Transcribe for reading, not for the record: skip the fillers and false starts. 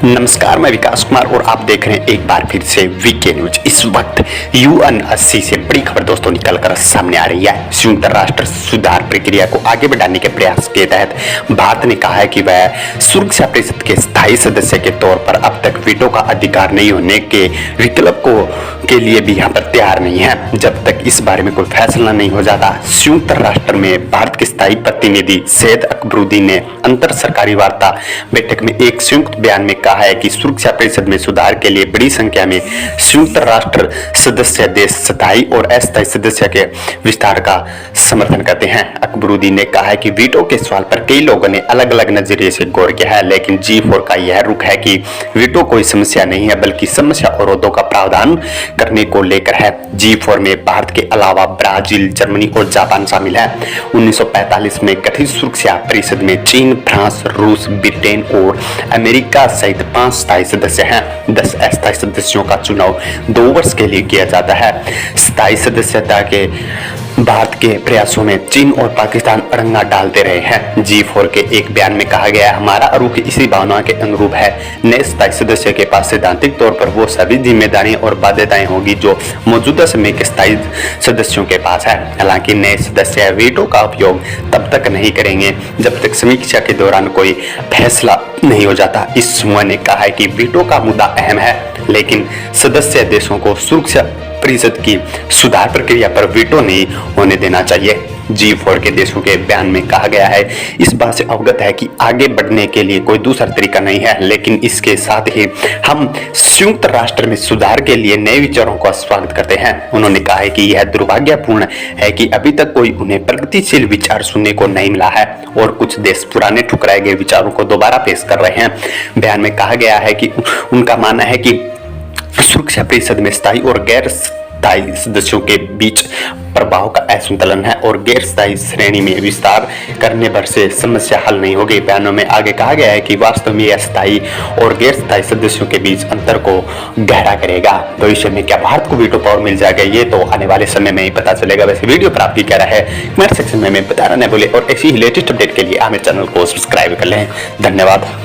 नमस्कार, मैं विकास कुमार और आप देख रहे हैं एक बार फिर से वीके न्यूज। इस वक्त UN80 से बड़ी खबर दोस्तों निकलकर सामने आ रही है। संयुक्त राष्ट्र सुधार प्रक्रिया को आगे बढ़ाने के प्रयास के तहत भारत ने कहा है कि वह सुरक्षा परिषद के स्थायी सदस्य के तौर पर अब तक वीटो का अधिकार नहीं होने के विकल्प के लिए भी यहाँ पर तैयार नहीं है जब तक इस बारे में कोई फैसला नहीं हो जाता। संयुक्त राष्ट्र में भारत के स्थायी प्रतिनिधि सैयद अकबरुद्दीन ने अंतर सरकारी वार्ता बैठक में एक संयुक्त बयान में कहा है कि सुरक्षा परिषद में सुधार के लिए बड़ी संख्या में संयुक्त राष्ट्र सदस्य देश स्थायी और अस्थायी सदस्य के विस्तार का समर्थन करते हैं। अकबरुद्दीन ने कहा है कि वीटो के सवाल पर कई लोगों ने अलग अलग नजरिए से गौर किया है, लेकिन G4 का यह रुख है कि वीटो कोई समस्या नहीं है बल्कि समस्या अवरोधों का प्रावधान करने को लेकर है। G4 में भारत के अलावा ब्राजील, जर्मनी और जापान शामिल है। 1945 में गठित सुरक्षा परिषद में चीन, फ्रांस, रूस, ब्रिटेन और अमेरिका सहित 5 स्थायी सदस्य हैं। 10 अस्थायी सदस्यों का चुनाव 2 वर्ष के लिए किया जाता है। स्थायी सदस्यता के भारत के प्रयासों में चीन और पाकिस्तान अड़ंगा डालते रहे हैं। G4 के एक बयान में कहा गया है, हमारा रुख इसी भावना के अनुरूप है। नए स्थायी सदस्य के पास सैद्धांतिक तौर पर वो सभी जिम्मेदारियां और बाध्यताएं होगी जो मौजूदा समय के स्थायी सदस्यों के पास है। हालांकि नए सदस्य वीटो का उपयोग तब तक नहीं करेंगे जब तक समीक्षा के दौरान कोई फैसला नहीं हो जाता। इस समूह ने कहा है कि वीटो का मुद्दा अहम है, लेकिन सदस्य देशों को सुरक्षा परिषद की सुधार प्रक्रिया पर वीटो नहीं होने देना चाहिए। G4 के देशों के बयान में कहा गया है, इस बात से अवगत है कि आगे बढ़ने के लिए कोई दूसरा तरीका नहीं है, लेकिन इसके साथ ही हम संयुक्त राष्ट्र में सुधार के लिए नए विचारों का स्वागत करते हैं। उन्होंने कहा है कि यह दुर्भाग्यपूर्ण है कि अभी तक कोई उन्हें प्रगतिशील विचार सुनने को नहीं मिला है और कुछ देश पुराने ठुकराए गए विचारों को दोबारा पेश कर रहे हैं। बयान में कहा गया है कि उनका मानना है कि सुरक्षा परिषद में स्थायी और गैर स्थायी सदस्यों के बीच प्रभाव का असंतुलन है और गैर स्थायी श्रेणी में विस्तार करने भर से समस्या हल नहीं होगी। बयानों में आगे कहा गया है कि वास्तव में यह स्थायी और गैर स्थायी सदस्यों के बीच अंतर को गहरा करेगा। भविष्य में क्या भारत को वीटो पावर मिल जाएगा, ये तो आने वाले समय में ही पता चलेगा। वैसे वीडियो पर आपकी क्या राय है कमेंट सेक्शन में बताना न भूले और ऐसी ही लेटेस्ट अपडेट के लिए हमें चैनल को सब्सक्राइब कर लें। धन्यवाद।